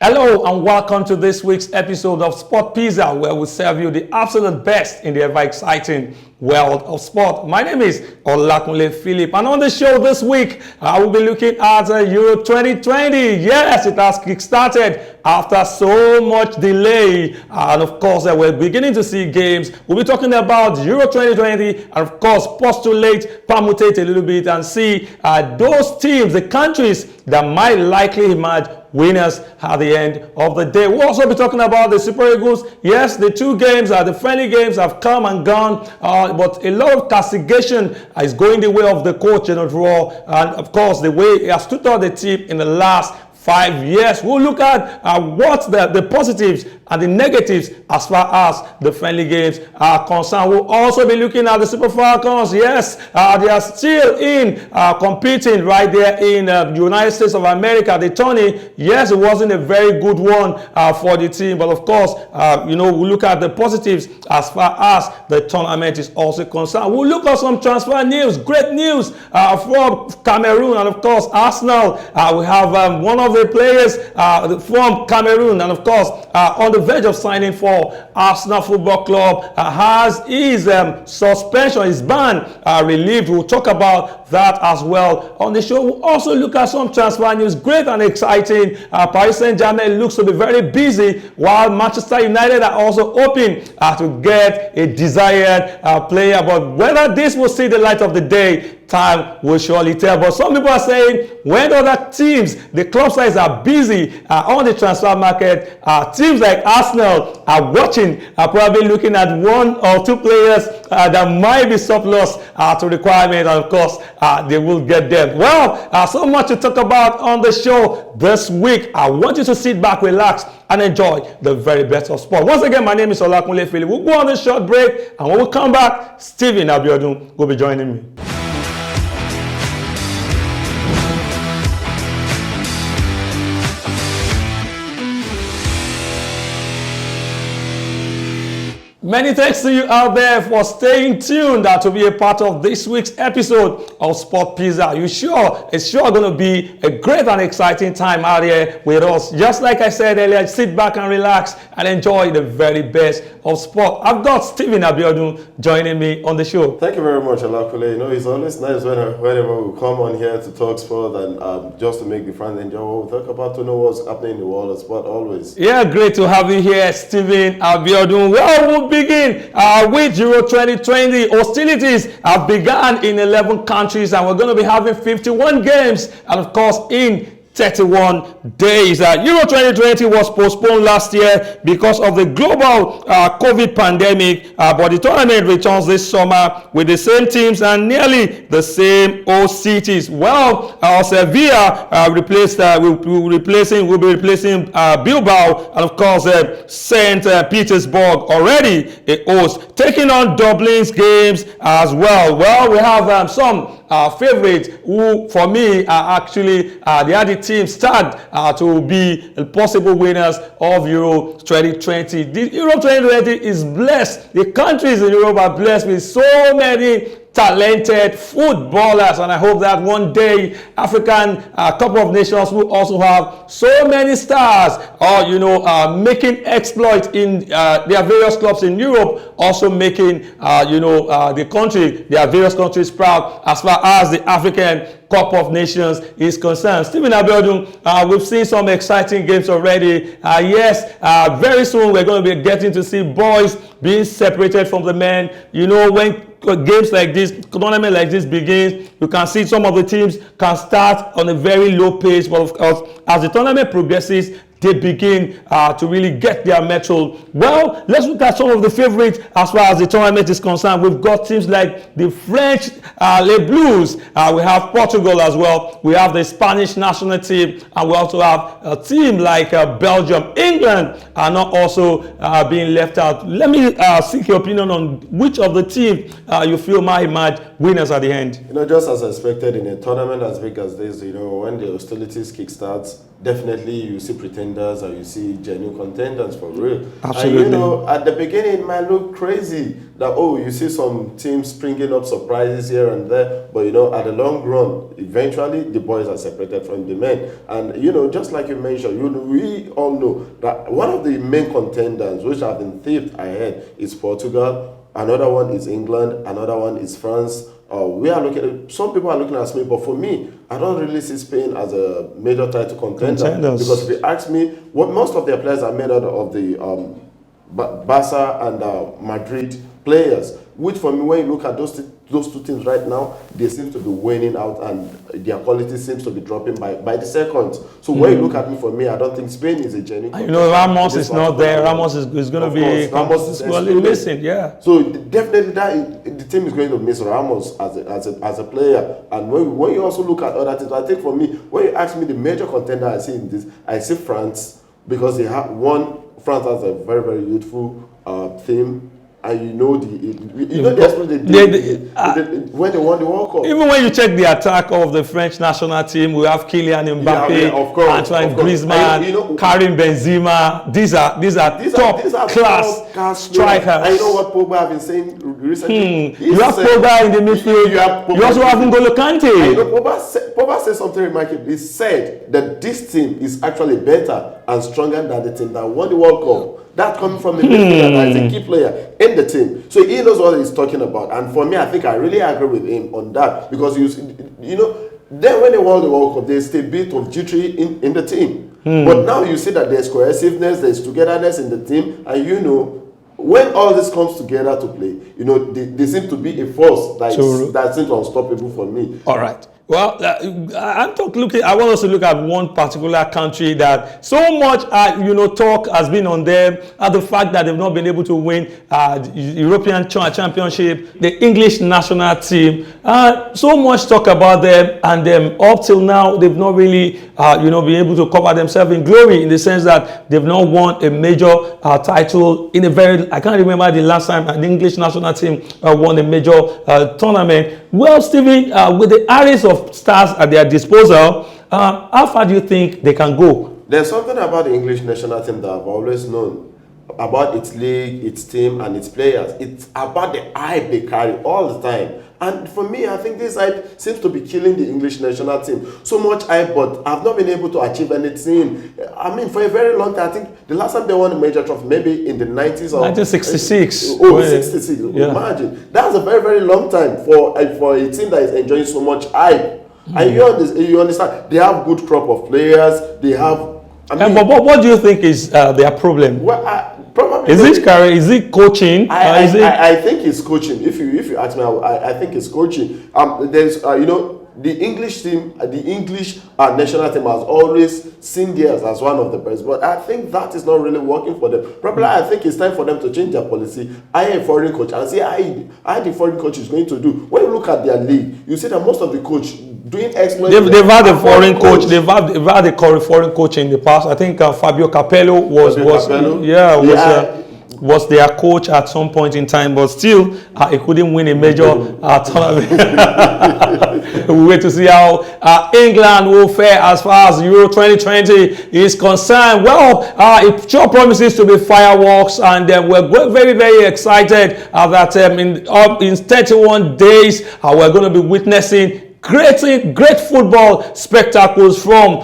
Hello and welcome to this week's episode of Sport Pizza, where we serve you the absolute best in the ever exciting world of sport. My name is Olakunle Philip, and on the show this week, I will be looking at Euro 2020. Yes, it has kick-started after so much delay, and of course, we're beginning to see games. We'll be talking about Euro 2020, and of course, postulate, permutate a little bit, and see those teams, the countries that might likely emerge winners at the end of the day. We'll also be talking about the Super Eagles. Yes, the two games, the friendly games have come and gone, but a lot of castigation is going the way of the coach in overall, and of course, the way he has tutored the team in the last 5 years. We'll look at what the positives and the negatives as far as the friendly games are concerned. We'll also be looking at the Super Falcons. Yes, they are still in competing right there in the United States of America. The tourney, yes, it wasn't a very good one for the team, but of course, we'll look at the positives as far as the tournament is also concerned. We'll look at some transfer news, great news from Cameroon, and of course, Arsenal. We have one of the players from Cameroon, and of course, on the verge of signing for Arsenal Football Club, has his suspension, his ban relieved. We'll talk about that as well on the show. We'll also look at some transfer news, great and exciting. Paris St-Germain looks to be very busy, while Manchester United are also hoping to get a desired player, but whether this will see the light of the day, time will surely tell. But some people are saying when other teams, the club sides are busy on the transfer market, teams like Arsenal are watching, are probably looking at one or two players that might be surplus to requirement, and of course they will get them. Well, so much to talk about on the show this week. I want you to sit back, relax, and enjoy the very best of sport. Once again, my name is Olakunle Philip. We'll go on a short break, and when we come back, Stephen Abiodun will be joining me. Many thanks to you out there for staying tuned to be a part of this week's episode of Sport Pizza. It's sure going to be a great and exciting time out here with us. Just like I said earlier, sit back and relax and enjoy the very best of sport. I've got Stephen Abiodun joining me on the show. Thank you very much, Alakule. It's always nice whenever we come on here to talk sport and just to make the fans enjoy what we talk about, to know what's happening in the world of sport always. Yeah, great to have you here, Stephen Abiodun. Well, we'll begin with Euro 2020. Hostilities have begun in 11 countries, and we're going to be having 51 games, and of course in 31 days. Euro 2020 was postponed last year because of the global COVID pandemic, but the tournament returns this summer with the same teams and nearly the same host cities. Well, Sevilla will be replacing Bilbao, and of course St. Petersburg already a host, taking on Dublin's games as well. Well, we have some favorites who, for me, are actually they are the teams tagged to be possible winners of Euro 2020. The Euro 2020 is blessed. The countries in Europe are blessed with so many talented footballers, and I hope that one day African couple of nations will also have so many stars, making exploits in their various clubs in Europe, also making their various countries proud as far as the African Cup of Nations is concerned. Stephen Abiodun, we've seen some exciting games already. Very soon we're going to be getting to see boys being separated from the men. When games like this, tournament like this begins, you can see some of the teams can start on a very low pace, but of course, as the tournament progresses, they begin to really get their mettle. Well, let's look at some of the favorites as far as the tournament is concerned. We've got teams like the French Les Blues. We have Portugal as well. We have the Spanish national team, and we also have a team like Belgium. England are not also being left out. Let me seek your opinion on which of the teams you feel might emerge winners at the end. Just as expected in a tournament as big as this, when the hostilities kick starts, definitely you see pretension contenders and you see genuine contenders for real. Absolutely. And you know, at the beginning it might look crazy that, oh, you see some teams springing up surprises here and there, but you know, at the long run, eventually the boys are separated from the men. And you know, just like you mentioned, you know, we all know that one of the main contenders which have been thieved ahead is Portugal, another one is England, another one is France. We are looking at, some people are looking at Spain, but for me, I don't really see Spain as a major title contender. Because if you ask me, what most of their players are made out of the Barca and Madrid players, which for me, when you look at those two teams right now, they seem to be winning out and their quality seems to be dropping by the seconds. So when you look at me, for me, I don't think Spain is a genuine. You know, Ramos is not there. Ramos is going to be missing. Yeah. So definitely the team is going to miss Ramos as a player. And when you also look at other teams, I think for me, when you ask me the major contender I see in this, I see France, because they have France has a very, very youthful team. And you know when they won the World Cup. Even when you check the attack of the French national team, we have Kylian Mbappe, Antoine Griezmann, Karim Benzema. These are top class strikers. And you know what Pogba have been saying recently? You have Pogba in the midfield. You also have N'Golo Kante. You know, Pogba said something remarkable. He said that this team is actually better and stronger than the team that won the World Cup. That coming from the midfielder that is a key player in the team. So he knows what he's talking about. And for me, I think I really agree with him on that. Because, you know, then when they won the World Cup, there's a bit of jittery in the team. But now you see that there's cohesiveness, there's togetherness in the team. And, you know, when all this comes together to play, you know, they seem to be a force that seems unstoppable for me. All right. Well, I want us to look at one particular country that so much, talk has been on them, the fact that they've not been able to win the European Championship, the English national team. So much talk about them, and up till now, they've not really, been able to cover themselves in glory, in the sense that they've not won a major title in I can't remember the last time an English national team won a major tournament. Well, Stephen, with the arrays of stars at their disposal, how far do you think they can go? There's something about the English national team that I've always known about its league, its team, and its players. It's about the hype they carry all the time. And for me, I think this hype seems to be killing the English national team. So much hype, but I've not been able to achieve anything. I mean, for a very long time, I think the last time they won a major trophy, maybe in the 90s or 1966. 66. Yeah. Imagine. That's a very, very long time for a team that is enjoying so much hype. And you understand, they have good crop of players. They have. But what do you think is their problem? Well, probably is it coaching? I think it's coaching. If you ask me, I think it's coaching. There's the English team, the English national team has always seen theirs as one of the best, but I think that is not really working for them. Probably I think it's time for them to change their policy, hire a foreign coach, and see how the foreign coach is going to do. When you look at their league, you see that most of the coach doing exploits. They've had a foreign coach. They've had a foreign coach in the past. I think Fabio Capello was their coach at some point in time, but still he couldn't win a major tournament. We wait to see how England will fare as far as Euro 2020 is concerned. Well, it sure promises to be fireworks, and we're very, very excited that in 31 days we're going to be witnessing great football spectacles from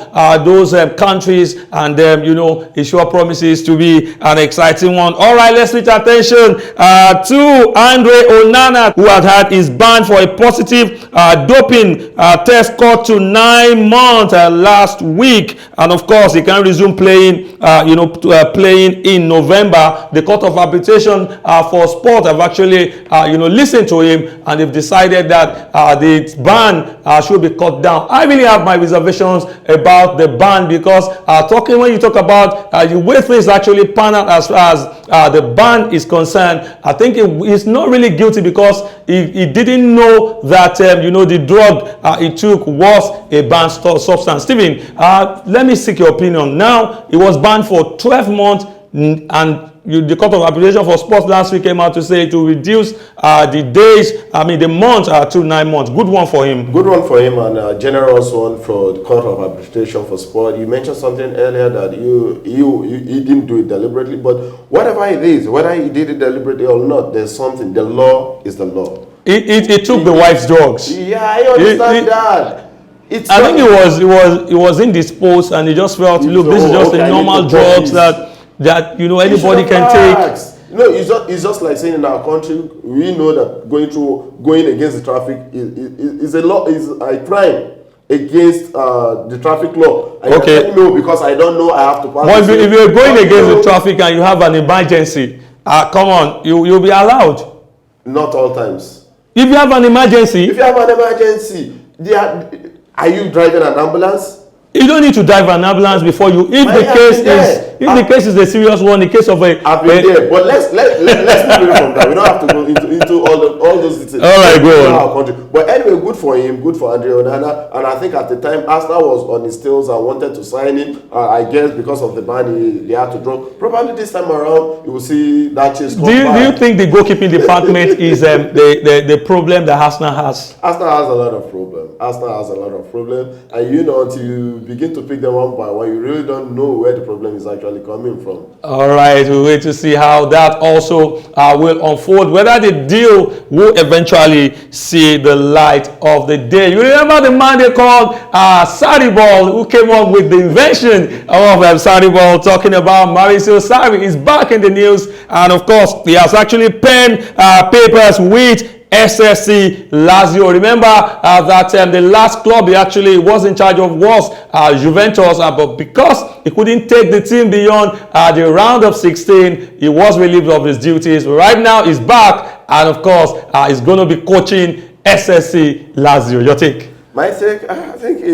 those countries, and it sure promises to be an exciting one. All right, let's switch attention to Andre Onana, who had his ban for a positive doping test cut to 9 months last week, and of course he can resume playing playing in November. The Court of Arbitration for Sport have actually listened to him, and they've decided that the ban should be cut down. I really have my reservations about the ban, because when you talk about the way things actually pan out as far as the ban is concerned, I think he's not really guilty, because he didn't know that the drug he took was a banned substance. Stephen, let me seek your opinion. Now he was banned for 12 months, and the Court of Arbitration for Sports last week came out to say to reduce the days, the months to 9 months. Good one for him. Good one for him, and a generous one for the Court of Arbitration for Sport. You mentioned something earlier that he didn't do it deliberately, but whatever it is, whether he did it deliberately or not, there's something. The law is the law. He took the wife's drugs. Yeah, I understand that. I think he was indisposed, and he just felt, look, this is just a normal drugs that anybody can take. It's just like saying in our country, we know that going against the traffic is a crime against the traffic law. Okay. No, because I don't know, I have to pass. But if you're going against the traffic and you have an emergency, come on, you'll be allowed. Not all times. If you have an emergency, are you driving an ambulance? You don't need to drive an ambulance before you. If the case is a serious one, the case of a. I've been there, but let's move away from that. We don't have to go into all those details. All right, go on. Our country. But anyway, good for him, good for Andre Onana, and I think at the time Arsenal was on his tails and wanted to sign him. I guess because of the ban they had to draw. Probably this time around, you will see that chase come back. Do you think the goalkeeping department is the problem that Arsenal has? Arsenal has a lot of problems, and until you begin to pick them one by one, you really don't know where the problem is actually coming from. All right, we'll wait to see how that also will unfold, whether the deal will eventually see the light of the day. You remember the man they called Sarri Ball, who came up with the invention of Sarri Ball, talking about Maurizio Sarri is back in the news, and of course, he has actually penned papers with SSC Lazio. Remember that the last club he actually was in charge of was Juventus, but because he couldn't take the team beyond the round of 16, he was relieved of his duties. Right now, he's back, and of course, he's going to be coaching SSC Lazio. Your take? My take, I think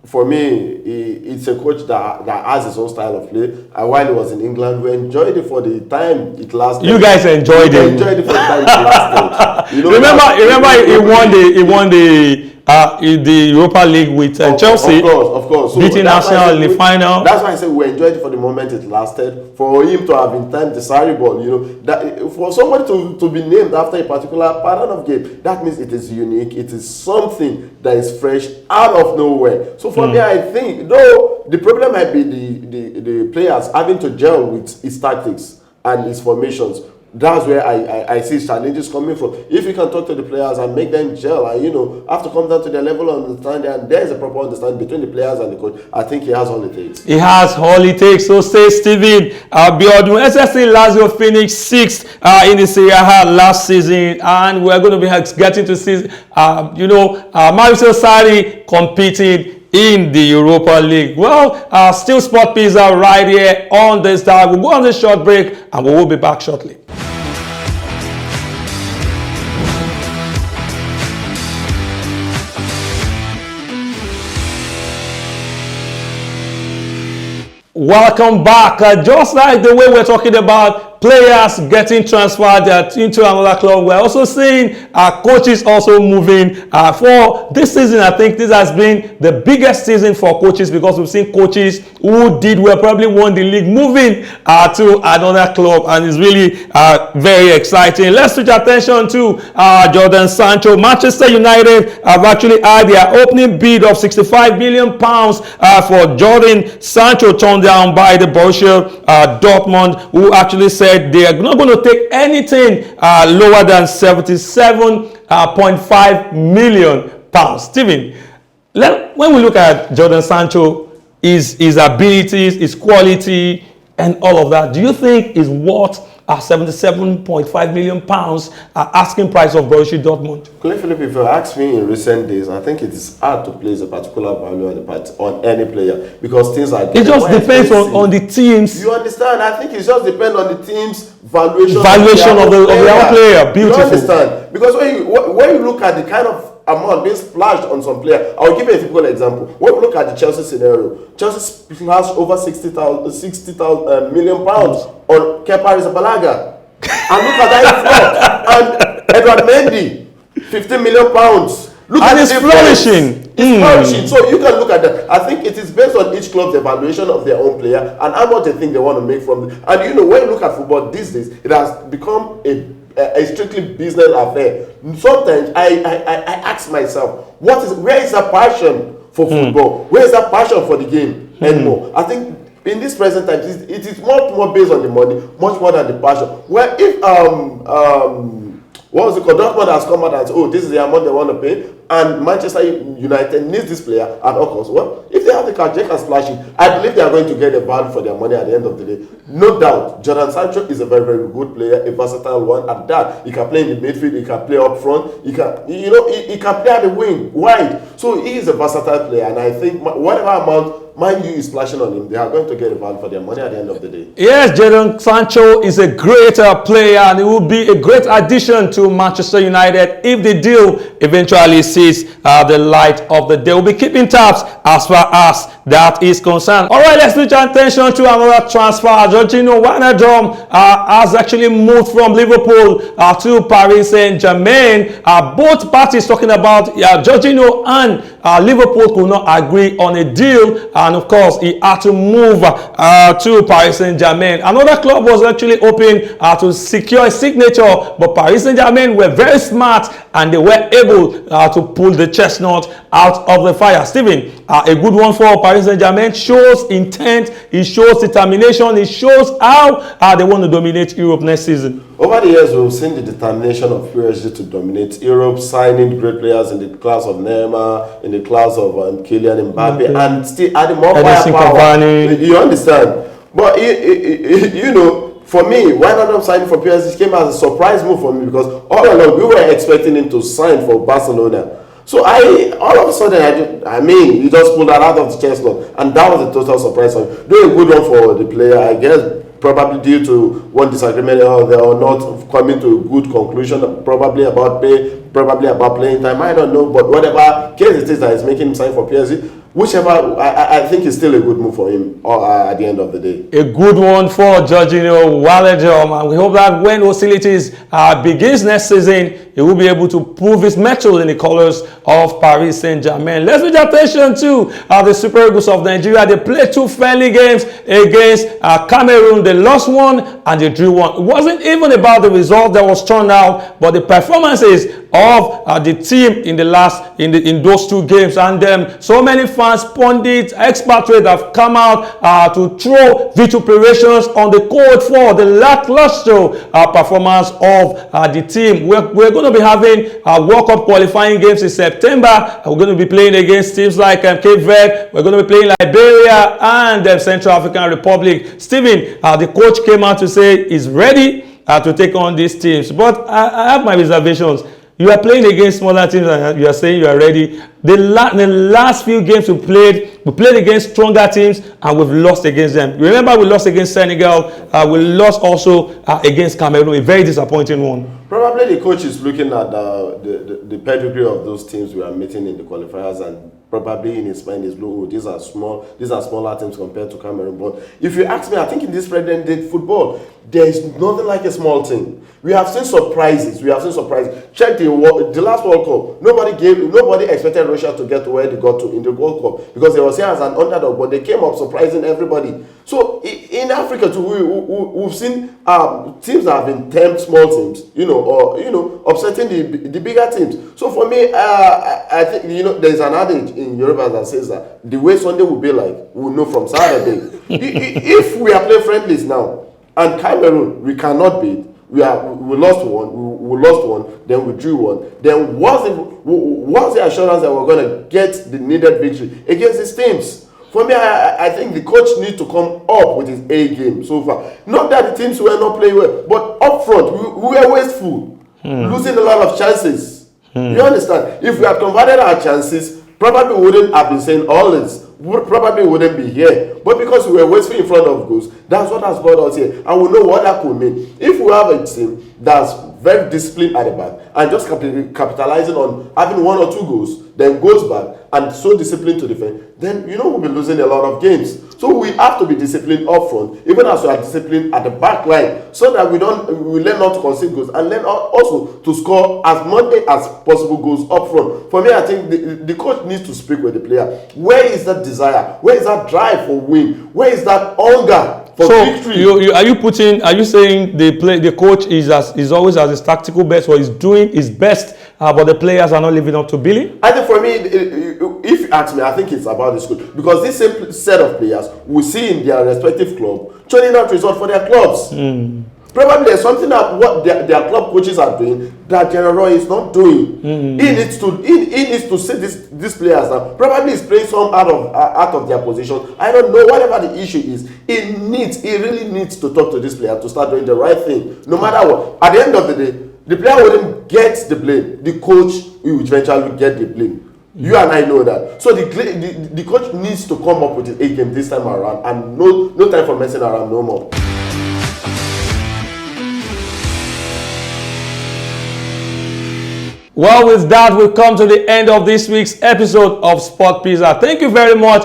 for me, it's a coach that has his own style of play. And while he was in England, we enjoyed it for the time it lasted. You guys enjoyed it. We enjoyed it for the time it lasted. Remember, he won the Europa League with Chelsea. Of course. So beating Arsenal in the final. That's why I say we enjoyed it for the moment it lasted. For him to have in time the Sarri Ball, that for somebody to be named after a particular pattern of game, that means it is unique. It is something that is fresh out of nowhere. So for me, I think though the problem might be the players having to gel with his tactics and his formations. That's where I see challenges coming from. If you can talk to the players and make them gel, and have to come down to their level of understanding, and there's a proper understanding between the players and the coach, I think he has all it takes. He has all it takes. So say Steven Abiodun. SSC Lazio finished 6th in the Serie A last season, and we're going to be getting to see Maurizio Sarri competing in the Europa League. Well, still Sport Pizza right here on this dial. We'll go on this short break, and we will be back shortly. Welcome back. Just like the way we're talking about players getting transferred into another club, we're also seeing coaches also moving. For this season, I think this has been the biggest season for coaches, because we've seen coaches who did well, probably won the league, moving to another club, and it's really very exciting. Let's switch attention to Jadon Sancho. Manchester United have actually had their opening bid of £65 million for Jadon Sancho turned down by the Borussia Dortmund, who actually said they are not going to take anything lower than £77.5 million. Stephen, when we look at Jadon Sancho, his abilities, his quality, and all of that, do you think is worth £77.5 million asking price of Borussia Dortmund? Philip, if you ask me in recent days, I think it is hard to place a particular value on any player, because things are. It just depends on the teams. You understand? I think it just depends on the team's valuation of their own player. Beautiful. You understand? Because when you look at the kind of amount being splashed on some player, I'll give you a typical example. When we look at the Chelsea scenario, Chelsea splashed over £60 million on Kepa Arrizabalaga, and look at that flop. And Edward Mendy, £15 million. Look and at it's flourishing. It's perishing. So you can look at that. I think it is based on each club's evaluation of their own player and how much they think they want to make from it. And when you look at football these days, it has become a strictly business affair. Sometimes I ask myself, where is the passion for football? Where is that passion for the game anymore? I think in this present time, it is much more based on the money, much more than the passion. Where if what was it called? Dortmund has come out and said, this is the amount they want to pay, and Manchester United needs this player at all costs. Well, if they have the cash, they can splash it. I believe they are going to get a value for their money at the end of the day. No doubt, Jadon Sancho is a very, very good player, a versatile one. At that, he can play in the midfield, he can play up front, he can, he can play at the wing, wide. So he is a versatile player, and I think whatever amount Man U is splashing on him, they are going to get a value for their money at the end of the day. Yes, Jadon Sancho is a great player, and he will be a great addition to Manchester United if the deal eventually sees the light of the day. We'll be keeping tabs as far as that is concerned. All right, let's switch our attention to another transfer. Georginio Wijnaldum has actually moved from Liverpool to Paris St-Germain. Both parties talking about Georginio and Liverpool could not agree on a deal, and of course he had to move to Paris St-Germain. Another club was actually hoping to secure a signature, but Paris St-Germain were very smart and they were able to pull the chestnut out of the fire. Stephen, a good one for Paris Saint-Germain. Shows intent, it shows determination, it shows how they want to dominate Europe next season. Over the years, we've seen the determination of PSG to dominate Europe, signing great players in the class of Neymar, in the class of Kylian Mbappe, and still adding more firepower. You understand? But for me, Wijnaldum signing for PSG came as a surprise move for me, because all along we were expecting him to sign for Barcelona. So all of a sudden, he just pulled that out of the chestnut, and that was a total surprise for him. Doing a good one for the player, I guess, probably due to one disagreement or they are not coming to a good conclusion, probably about pay, probably about playing time, I don't know, but whatever case it is that is making him sign for PSG, whichever, I think it's still a good move for him at the end of the day. A good one for Georginio Wijnaldum, and we hope that when hostilities begins next season, he will be able to prove his mettle in the colors of Paris Saint-Germain. Let's pay attention to the Super Eagles of Nigeria. They played 2 friendly games against Cameroon. They lost one and they drew one. It wasn't even about the result that was turned out, but the performances of the team in in those 2 games. And so many fans, pundits, expatriates have come out to throw vituperations on the court for the lackluster performance of the team. We're going to be having World Cup qualifying games in September. We're going to be playing against teams like Cape Verde. We're going to be playing Liberia and the Central African Republic. Stephen, the coach came out to say he's ready to take on these teams. But I have my reservations. You are playing against smaller teams and you are saying you are ready. The last few games we played against stronger teams and we've lost against them. Remember, we lost against Senegal. We lost also against Cameroon, a very disappointing one. Probably the coach is looking at the pedigree of those teams we are meeting in the qualifiers, and probably in his mind is, these are smaller teams compared to Cameroon. But if you ask me, I think in this present day football, there is nothing like a small team. We have seen surprises. Check the last World Cup. Nobody expected Russia to get to where they got to in the World Cup, because they were seen as an underdog, but they came up surprising everybody. So in Africa too, we've seen teams that have been termed small teams, or upsetting the bigger teams. So for me, I think there's an adage in Yoruba that says that the way Sunday will be like, we'll know from Saturday. If we are playing friendlies now, and Cameroon we cannot beat, we lost one, then we drew one. Then what's the assurance that we're going to get the needed victory against these teams? For me, I think the coach needs to come up with his A game so far. Not that the teams were not playing well, but up front, we were wasteful, losing a lot of chances. You understand? If we had converted our chances, probably wouldn't have been saying all this. Probably wouldn't be here. But because we were wasteful in front of goals, that's what has brought us here. And we know what that could mean. If we have a team that's very disciplined at the back and just capitalizing on having 1 or 2 goals, then goes back and so disciplined to defend, then we'll be losing a lot of games. So we have to be disciplined up front, even as we are disciplined at the back line, so that we learn not to concede goals and learn also to score as many as possible goals up front. For me, I think the coach needs to speak with the player. Where is that desire? Where is that drive for win? Where is that hunger? For victory. Are you saying the coach is always at his tactical best, or is doing his best, but the players are not living up to billing? I think for me, if you ask me, I think it's about this coach, because this same set of players we see in their respective club churning out results for their clubs. Probably there's something that what their club coaches are doing that General is not doing. He needs to see these players now. Probably he's playing some out of their position. I don't know, whatever the issue is. He really needs to talk to this player to start doing the right thing. No matter what. At the end of the day, the player wouldn't get the blame. The coach will eventually get the blame. You and I know that. So the coach needs to come up with his A game this time around, and no time for messing around no more. Well, with that, we've come to the end of this week's episode of Sport Pizza. Thank you very much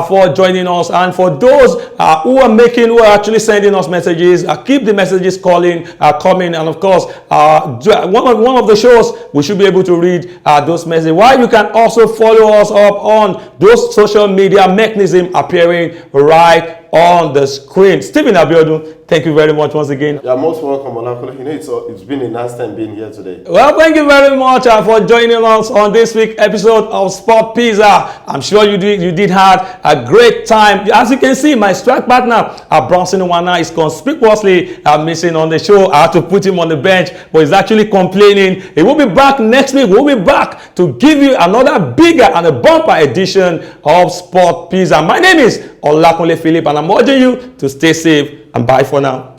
for joining us, and for those who are actually sending us messages, keep the messages coming, and of course, one of the shows we should be able to read those messages. While you can also follow us up on those social media mechanisms appearing right on the screen. Stephen Abiodun, thank you very much once again. You're most welcome, Olakule. You know, it's been a nice time being here today. Well, thank you very much for joining us on this week's episode of Sport Pizza. I'm sure you did have a great time. As you can see, my strike partner, Bronson Onana, is conspicuously missing on the show. I had to put him on the bench, but he's actually complaining. He will be back next week. We'll be back to give you another bigger and a bumper edition of Sport Pizza. My name is Olakunle Philip, and I'm urging you to stay safe and bye for now.